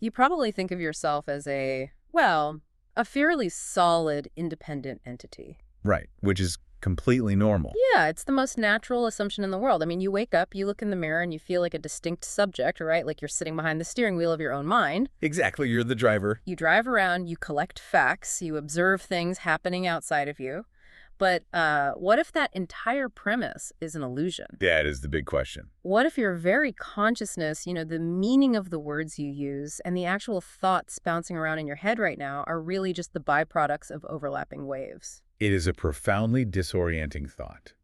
You probably think of yourself as well, a fairly solid, independent entity. Right, which is completely normal. Yeah, it's the most natural assumption in the world. I mean, you wake up, you look in the mirror, and you feel like a distinct subject, right? Like you're sitting behind the steering wheel of your own mind. Exactly, you're the driver. You drive around, you collect facts, you observe things happening outside of you. But what if that entire premise is an illusion? That is the big question. What if your very consciousness, the meaning of the words you use and the actual thoughts bouncing around in your head right now are really just the byproducts of overlapping waves? It is a profoundly disorienting thought.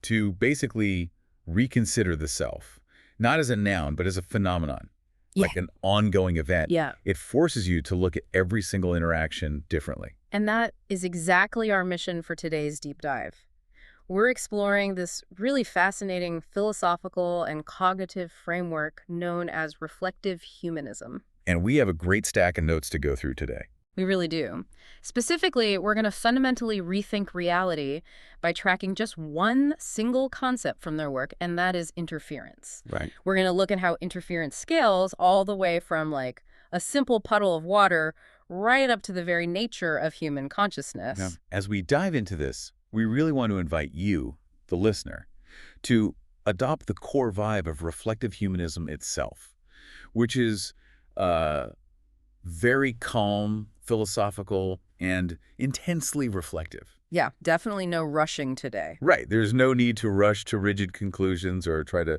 To basically reconsider the self, not as a noun, but as a phenomenon, like an ongoing event. Yeah. It forces you to look at every single interaction differently. And that is exactly our mission for today's deep dive. We're exploring this really fascinating philosophical and cognitive framework known as reflective humanism. And we have a great stack of notes to go through today. We really do. Specifically, we're going to fundamentally rethink reality by tracking just one single concept from their work, and that is interference. Right. We're going to look at how interference scales all the way from like a simple puddle of water right up to the very nature of human consciousness. Now, as we dive into this, we really want to invite you, the listener, to adopt the core vibe of reflective humanism itself, which is very calm, philosophical, and intensely reflective. Yeah, definitely no rushing today. Right. There's no need to rush to rigid conclusions or try to,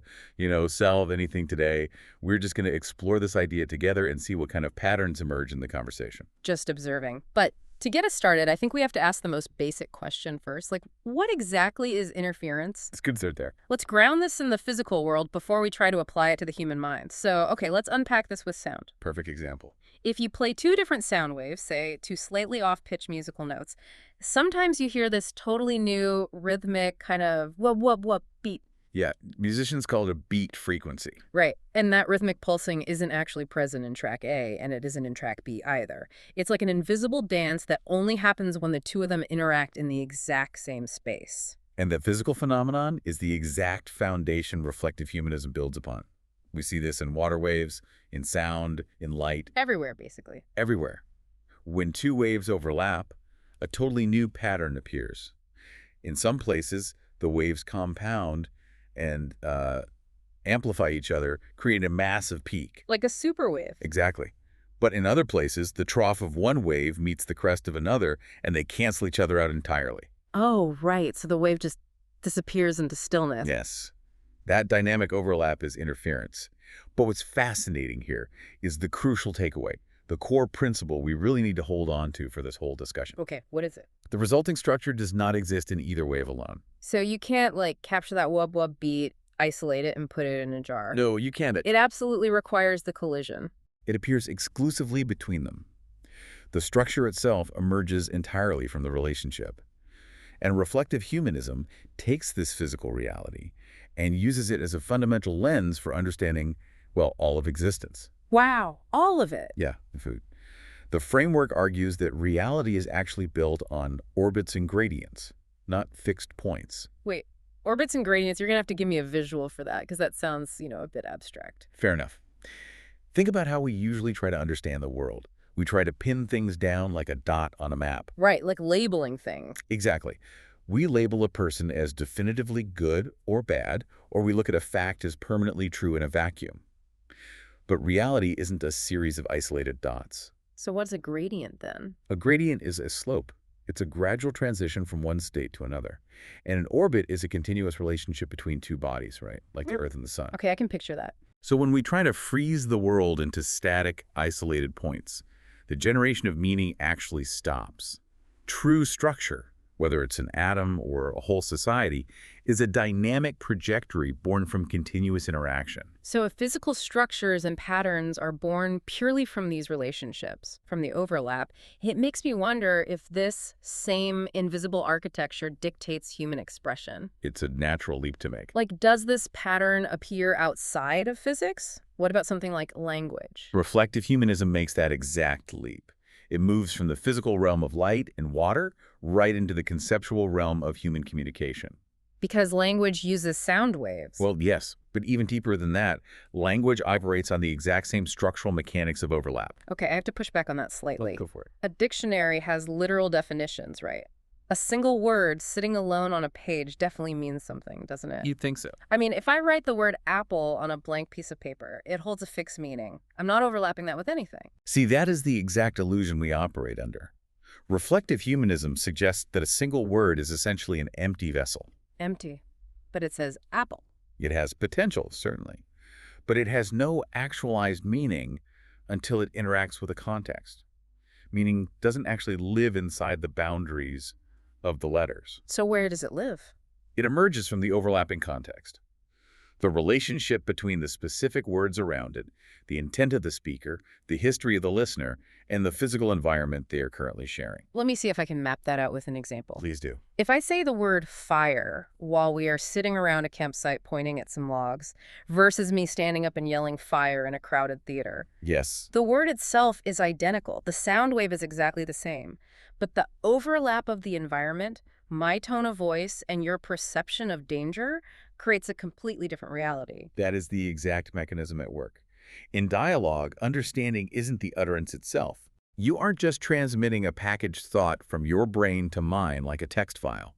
solve anything today. We're just going to explore this idea together and see what kind of patterns emerge in the conversation. Just observing. But to get us started, I think we have to ask the most basic question first. Like, what exactly is interference? It's good to start there. Let's ground this in the physical world before we try to apply it to the human mind. So, okay, let's unpack this with sound. Perfect example. If you play two different sound waves, say two slightly off-pitch musical notes, sometimes you hear this totally new rhythmic kind of wub beat. Yeah, musicians call it a beat frequency. Right, and that rhythmic pulsing isn't actually present in track A, and it isn't in track B either. It's like an invisible dance that only happens when the two of them interact in the exact same space. And that physical phenomenon is the exact foundation reflective humanism builds upon. We see this in water waves, in sound, in light. Everywhere, basically. Everywhere. When two waves overlap, a totally new pattern appears. In some places, the waves compound and amplify each other, creating a massive peak. Like a superwave. Exactly. But in other places, the trough of one wave meets the crest of another, and they cancel each other out entirely. Oh, right. So the wave just disappears into stillness. Yes. That dynamic overlap is interference. But what's fascinating here is the crucial takeaway, the core principle we really need to hold on to for this whole discussion. Okay, what is it? The resulting structure does not exist in either wave alone. So you can't, capture that wub beat, isolate it, and put it in a jar. No, you can't. It absolutely requires the collision. It appears exclusively between them. The structure itself emerges entirely from the relationship. And reflective humanism takes this physical reality and uses it as a fundamental lens for understanding, all of existence. Wow, all of it. Yeah, the food. The framework argues that reality is actually built on orbits and gradients, not fixed points. Wait, orbits and gradients, you're going to have to give me a visual for that, because that sounds, a bit abstract. Fair enough. Think about how we usually try to understand the world. We try to pin things down like a dot on a map. Right, like labeling things. Exactly. We label a person as definitively good or bad, or we look at a fact as permanently true in a vacuum. But reality isn't a series of isolated dots. So what's a gradient then? A gradient is a slope. It's a gradual transition from one state to another. And an orbit is a continuous relationship between two bodies, right? Like the Earth and the Sun. Okay, I can picture that. So when we try to freeze the world into static, isolated points, the generation of meaning actually stops. True structure, whether it's an atom or a whole society, is a dynamic trajectory born from continuous interaction. So if physical structures and patterns are born purely from these relationships, from the overlap, it makes me wonder if this same invisible architecture dictates human expression. It's a natural leap to make. Like, does this pattern appear outside of physics? What about something like language? Reflective humanism makes that exact leap. It moves from the physical realm of light and water right into the conceptual realm of human communication. Because language uses sound waves. Well, yes, but even deeper than that, language operates on the exact same structural mechanics of overlap. Okay, I have to push back on that Let's slightly. go for it. A dictionary has literal definitions, right? A single word sitting alone on a page definitely means something, doesn't it? You'd think so. I mean, if I write the word apple on a blank piece of paper, it holds a fixed meaning. I'm not overlapping that with anything. See, that is the exact illusion we operate under. Reflective humanism suggests that a single word is essentially an empty vessel. Empty. But it says apple. It has potential, certainly, but it has no actualized meaning until it interacts with a context. Meaning doesn't actually live inside the boundaries of the letters. So where does it live? It emerges from the overlapping context. The relationship between the specific words around it, the intent of the speaker, the history of the listener, and the physical environment they are currently sharing. Let me see if I can map that out with an example. Please do. If I say the word fire while we are sitting around a campsite pointing at some logs versus me standing up and yelling fire in a crowded theater, Yes. the word itself is identical. The sound wave is exactly the same. But the overlap of the environment, my tone of voice, and your perception of danger creates a completely different reality. That is the exact mechanism at work. In dialogue, understanding isn't the utterance itself. You aren't just transmitting a packaged thought from your brain to mine like a text file.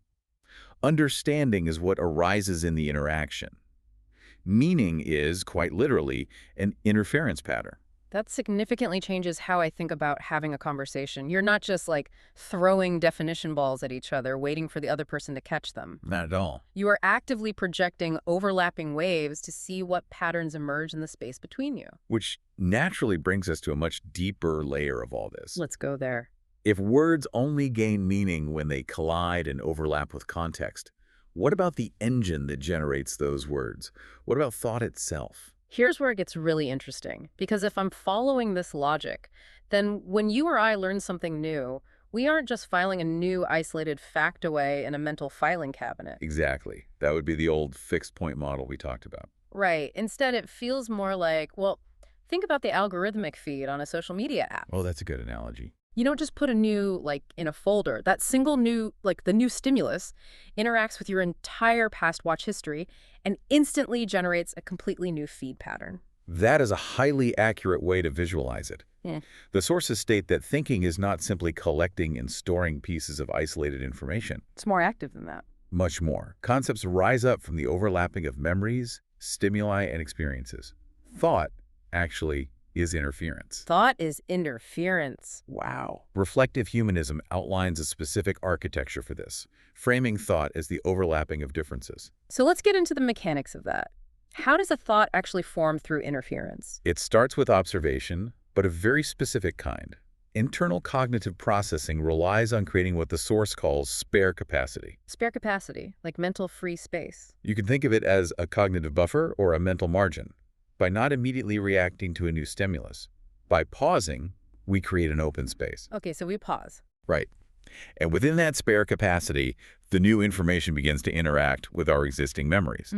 Understanding is what arises in the interaction. Meaning is, quite literally, an interference pattern. That significantly changes how I think about having a conversation. You're not just like throwing definition balls at each other, waiting for the other person to catch them. Not at all. You are actively projecting overlapping waves to see what patterns emerge in the space between you. Which naturally brings us to a much deeper layer of all this. Let's go there. If words only gain meaning when they collide and overlap with context, what about the engine that generates those words? What about thought itself? Here's where it gets really interesting, because if I'm following this logic, then when you or I learn something new, we aren't just filing a new isolated fact away in a mental filing cabinet. Exactly. That would be the old fixed point model we talked about. Right. Instead, it feels more like, well, think about the algorithmic feed on a social media app. Oh, that's a good analogy. You don't just put a new, in a folder. That single new, the new stimulus interacts with your entire past watch history and instantly generates a completely new feed pattern. That is a highly accurate way to visualize it. Yeah. The sources state that thinking is not simply collecting and storing pieces of isolated information. It's more active than that. Much more. Concepts rise up from the overlapping of memories, stimuli, and experiences. Thought, actually, is interference. Thought is interference. Wow. Reflective humanism outlines a specific architecture for this, framing thought as the overlapping of differences. So let's get into the mechanics of that. How does a thought actually form through interference? It starts with observation, but a very specific kind. Internal cognitive processing relies on creating what the source calls spare capacity. Spare capacity, like mental free space. You can think of it as a cognitive buffer or a mental margin. By not immediately reacting to a new stimulus, by pausing, we create an open space. Okay, so we pause. Right. And within that spare capacity, the new information begins to interact with our existing memories.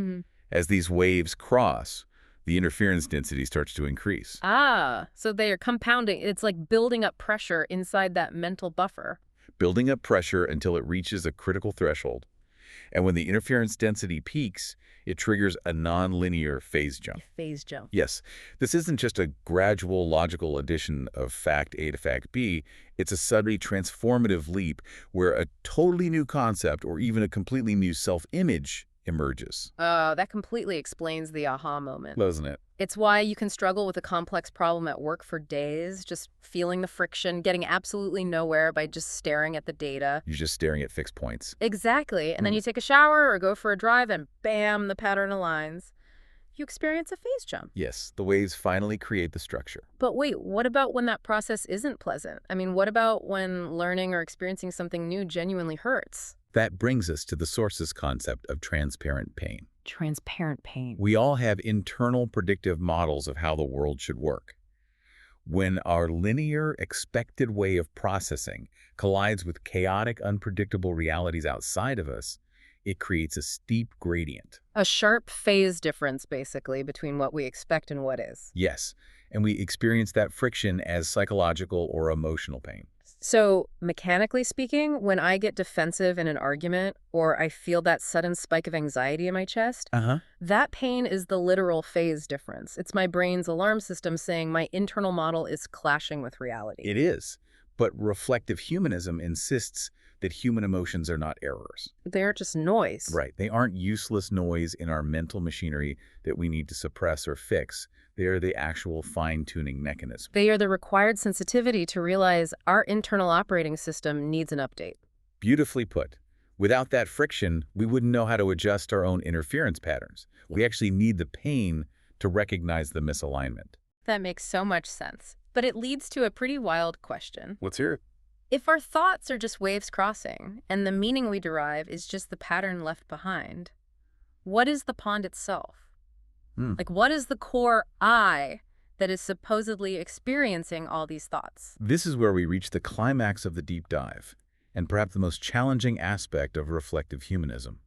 As these waves cross, the interference density starts to increase. Ah, so they are compounding. It's like building up pressure inside that mental buffer. Building up pressure until it reaches a critical threshold. And when the interference density peaks, it triggers a nonlinear phase jump. Phase jump. Yes, this isn't just a gradual logical addition of fact A to fact B. It's a suddenly transformative leap where a totally new concept or even a completely new self-image emerges. That completely explains the aha moment. Doesn't it? It's why you can struggle with a complex problem at work for days, just feeling the friction, getting absolutely nowhere by just staring at the data. You're just staring at fixed points. Exactly. And then you take a shower or go for a drive and bam, the pattern aligns. You experience a phase jump. Yes, the waves finally create the structure. But wait, what about when that process isn't pleasant? I mean, what about when learning or experiencing something new genuinely hurts? That brings us to the source's concept of transparent pain. Transparent pain. We all have internal predictive models of how the world should work. When our linear, expected way of processing collides with chaotic, unpredictable realities outside of us, it creates a steep gradient. A sharp phase difference, basically, between what we expect and what is. Yes, and we experience that friction as psychological or emotional pain. So, mechanically speaking, when I get defensive in an argument or I feel that sudden spike of anxiety in my chest, Uh-huh. that pain is the literal phase difference. It's my brain's alarm system saying my internal model is clashing with reality. It is. But reflective humanism insists that human emotions are not errors. They're just noise. Right. They aren't useless noise in our mental machinery that we need to suppress or fix. They are the actual fine-tuning mechanism. They are the required sensitivity to realize our internal operating system needs an update. Beautifully put. Without that friction, we wouldn't know how to adjust our own interference patterns. We actually need the pain to recognize the misalignment. That makes so much sense. But it leads to a pretty wild question. Let's hear it. If our thoughts are just waves crossing, and the meaning we derive is just the pattern left behind, what is the pond itself? Like, what is the core I that is supposedly experiencing all these thoughts? This is where we reach the climax of the deep dive, and perhaps the most challenging aspect of reflective humanism.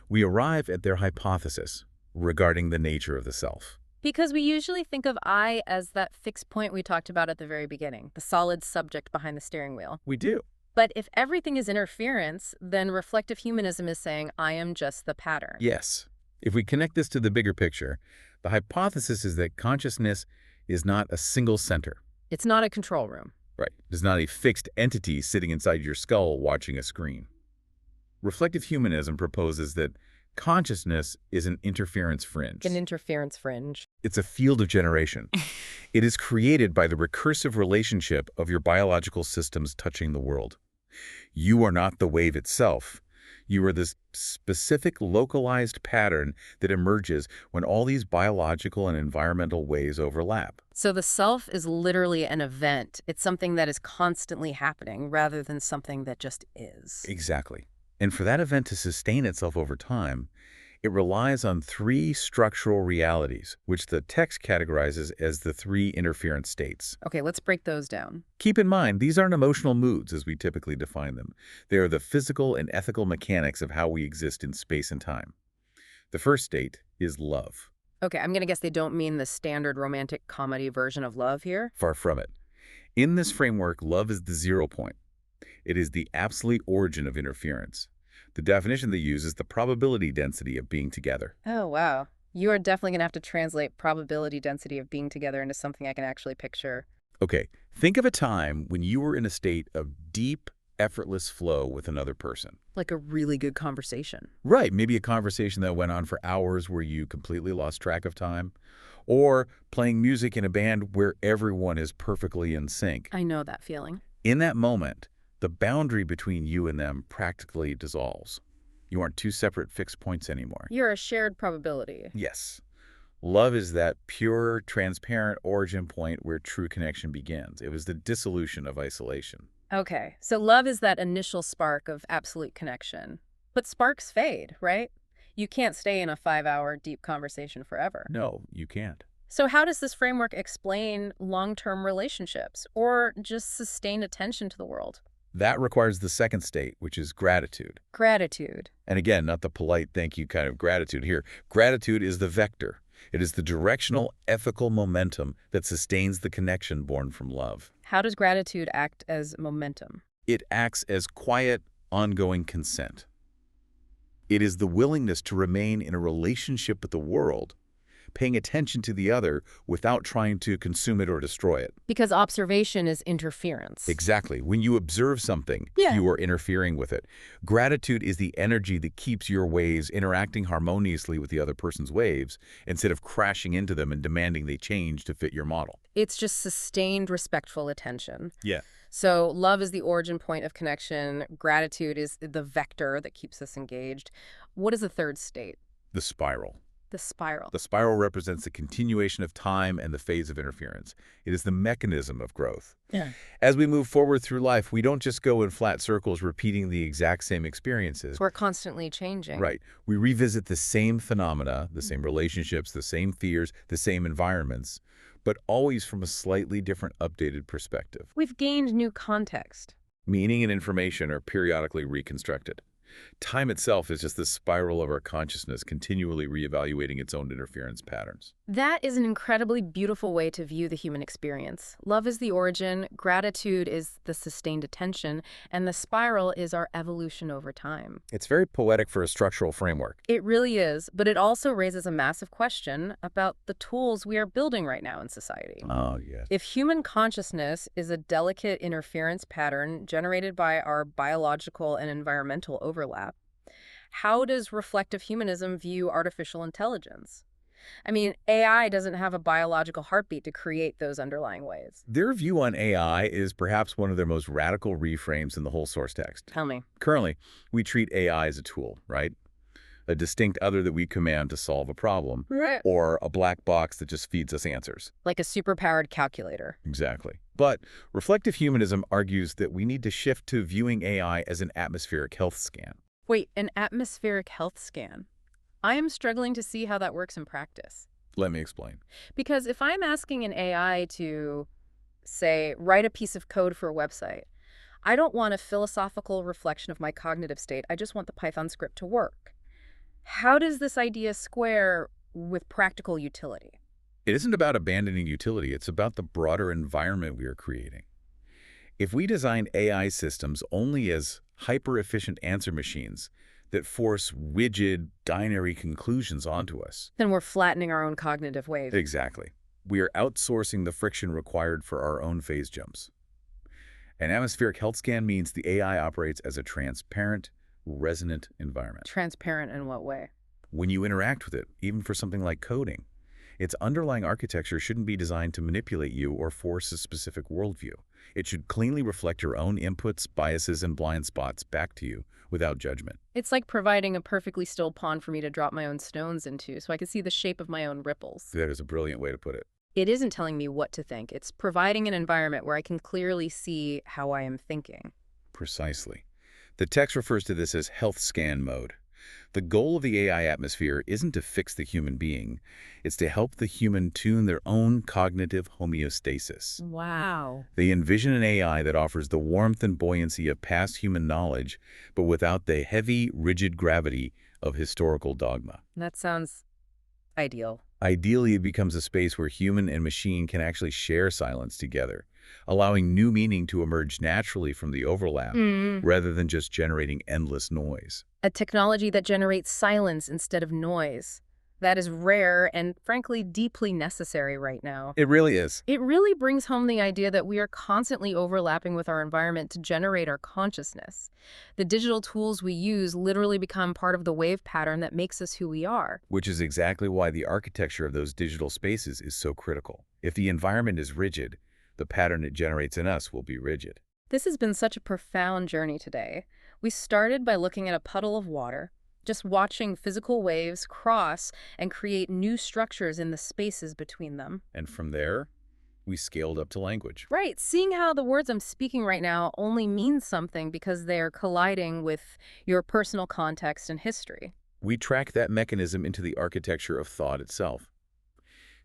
We arrive at their hypothesis regarding the nature of the self. Because we usually think of I as that fixed point we talked about at the very beginning, the solid subject behind the steering wheel. We do. But if everything is interference, then reflective humanism is saying I am just the pattern. Yes. If we connect this to the bigger picture, the hypothesis is that consciousness is not a single center. It's not a control room. Right. It is not a fixed entity sitting inside your skull watching a screen. Reflective humanism proposes that consciousness is an interference fringe. An interference fringe. It's a field of generation. It is created by the recursive relationship of your biological systems touching the world. You are not the wave itself. You are this specific localized pattern that emerges when all these biological and environmental waves overlap. So the self is literally an event. It's something that is constantly happening rather than something that just is. Exactly. And for that event to sustain itself over time, it relies on three structural realities, which the text categorizes as the three interference states. Okay, let's break those down. Keep in mind, these aren't emotional moods as we typically define them. They are the physical and ethical mechanics of how we exist in space and time. The first state is love. Okay, I'm going to guess they don't mean the standard romantic comedy version of love here. Far from it. In this framework, love is the 0 point. It is the absolute origin of interference. The definition they use is the probability density of being together. Oh, wow. You are definitely going to have to translate probability density of being together into something I can actually picture. Okay, think of a time when you were in a state of deep, effortless flow with another person. Like a really good conversation. Right, maybe a conversation that went on for hours where you completely lost track of time. Or playing music in a band where everyone is perfectly in sync. I know that feeling. In that moment, the boundary between you and them practically dissolves. You aren't two separate fixed points anymore. You're a shared probability. Yes. Love is that pure, transparent origin point where true connection begins. It was the dissolution of isolation. Okay, so love is that initial spark of absolute connection. But sparks fade, right? You can't stay in a 5-hour deep conversation forever. No, you can't. So how does this framework explain long-term relationships or just sustain attention to the world? That requires the second state, which is gratitude. Gratitude. And again, not the polite thank you kind of gratitude here. Gratitude is the vector. It is the directional, ethical momentum that sustains the connection born from love. How does gratitude act as momentum? It acts as quiet, ongoing consent. It is the willingness to remain in a relationship with the world, paying attention to the other without trying to consume it or destroy it. Because observation is interference. Exactly. When you observe something, Yeah. you are interfering with it. Gratitude is the energy that keeps your waves interacting harmoniously with the other person's waves instead of crashing into them and demanding they change to fit your model. It's just sustained, respectful attention. Yeah. So love is the origin point of connection. Gratitude is the vector that keeps us engaged. What is the third state? The spiral. The spiral. The spiral represents the continuation of time and the phase of interference. It is the mechanism of growth. Yeah. As we move forward through life, we don't just go in flat circles repeating the exact same experiences. We're constantly changing. Right. We revisit the same phenomena, the same relationships, the same fears, the same environments, but always from a slightly different, updated perspective. We've gained new context. Meaning and information are periodically reconstructed. Time itself is just the spiral of our consciousness continually reevaluating its own interference patterns. That is an incredibly beautiful way to view the human experience. Love is the origin, gratitude is the sustained attention, and the spiral is our evolution over time. It's very poetic for a structural framework. It really is, but it also raises a massive question about the tools we are building right now in society. Oh, yes. If human consciousness is a delicate interference pattern generated by our biological and environmental overlap, how does reflective humanism view artificial intelligence? I mean, AI doesn't have a biological heartbeat to create those underlying waves. Their view on AI is perhaps one of their most radical reframes in the whole source text. Tell me. Currently, we treat AI as a tool, right? A distinct other that we command to solve a problem, Right. or a black box that just feeds us answers. Like a superpowered calculator. Exactly. But reflective humanism argues that we need to shift to viewing AI as an atmospheric health scan. Wait, an atmospheric health scan? I am struggling to see how that works in practice. Let me explain. Because if I'm asking an AI to, say, write a piece of code for a website, I don't want a philosophical reflection of my cognitive state. I just want the Python script to work. How does this idea square with practical utility? It isn't about abandoning utility, it's about the broader environment we are creating. If we design AI systems only as hyper-efficient answer machines that force rigid, binary conclusions onto us. Then we're flattening our own cognitive wave. Exactly. We are outsourcing the friction required for our own phase jumps. An atmospheric health scan means the AI operates as a transparent, resonant environment. Transparent in what way? When you interact with it, even for something like coding, its underlying architecture shouldn't be designed to manipulate you or force a specific worldview. It should cleanly reflect your own inputs, biases, and blind spots back to you without judgment. It's like providing a perfectly still pond for me to drop my own stones into so I can see the shape of my own ripples. That is a brilliant way to put it. It isn't telling me what to think. It's providing an environment where I can clearly see how I am thinking. Precisely. The text refers to this as health scan mode. The goal of the AI atmosphere isn't to fix the human being. It's to help the human tune their own cognitive homeostasis. Wow. They envision an AI that offers the warmth and buoyancy of past human knowledge, but without the heavy, rigid gravity of historical dogma. That sounds ideal. Ideally, it becomes a space where human and machine can actually share silence together, allowing new meaning to emerge naturally from the overlap, rather than just generating endless noise. A technology that generates silence instead of noise. That is rare and, frankly, deeply necessary right now. It really is. It really brings home the idea that we are constantly overlapping with our environment to generate our consciousness. The digital tools we use literally become part of the wave pattern that makes us who we are. Which is exactly why the architecture of those digital spaces is so critical. If the environment is rigid, the pattern it generates in us will be rigid. This has been such a profound journey today. We started by looking at a puddle of water, just watching physical waves cross and create new structures in the spaces between them. And from there, we scaled up to language. Right, seeing how the words I'm speaking right now only mean something because they are colliding with your personal context and history. We track that mechanism into the architecture of thought itself.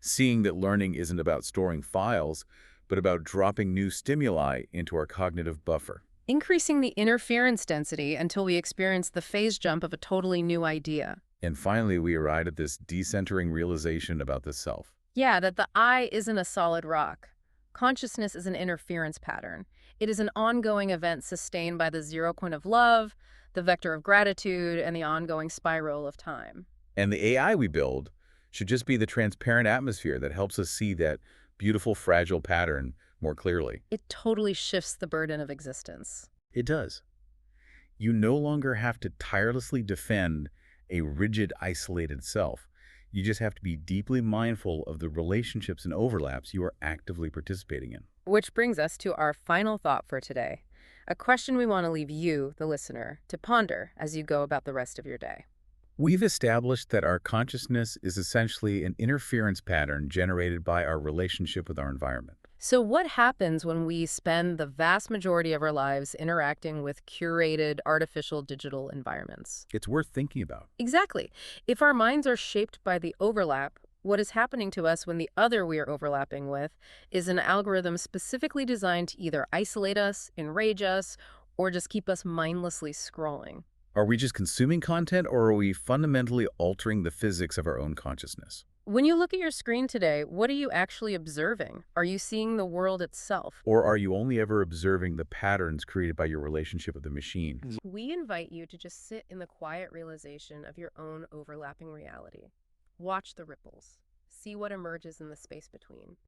Seeing that learning isn't about storing files, but about dropping new stimuli into our cognitive buffer. Increasing the interference density until we experience the phase jump of a totally new idea. And finally, we arrived at this decentering realization about the self. Yeah, that the I isn't a solid rock. Consciousness is an interference pattern. It is an ongoing event sustained by the zero point of love, the vector of gratitude, and the ongoing spiral of time. And the AI we build should just be the transparent atmosphere that helps us see that beautiful, fragile pattern more clearly. It totally shifts the burden of existence. It does. You no longer have to tirelessly defend a rigid, isolated self. You just have to be deeply mindful of the relationships and overlaps you are actively participating in. Which brings us to our final thought for today. A question we want to leave you, the listener, to ponder as you go about the rest of your day. We've established that our consciousness is essentially an interference pattern generated by our relationship with our environment. So what happens when we spend the vast majority of our lives interacting with curated artificial digital environments? It's worth thinking about. Exactly. If our minds are shaped by the overlap, what is happening to us when the other we are overlapping with is an algorithm specifically designed to either isolate us, enrage us, or just keep us mindlessly scrolling? Are we just consuming content, or are we fundamentally altering the physics of our own consciousness? When you look at your screen today, what are you actually observing? Are you seeing the world itself? Or are you only ever observing the patterns created by your relationship with the machine? We invite you to just sit in the quiet realization of your own overlapping reality. Watch the ripples. See what emerges in the space between.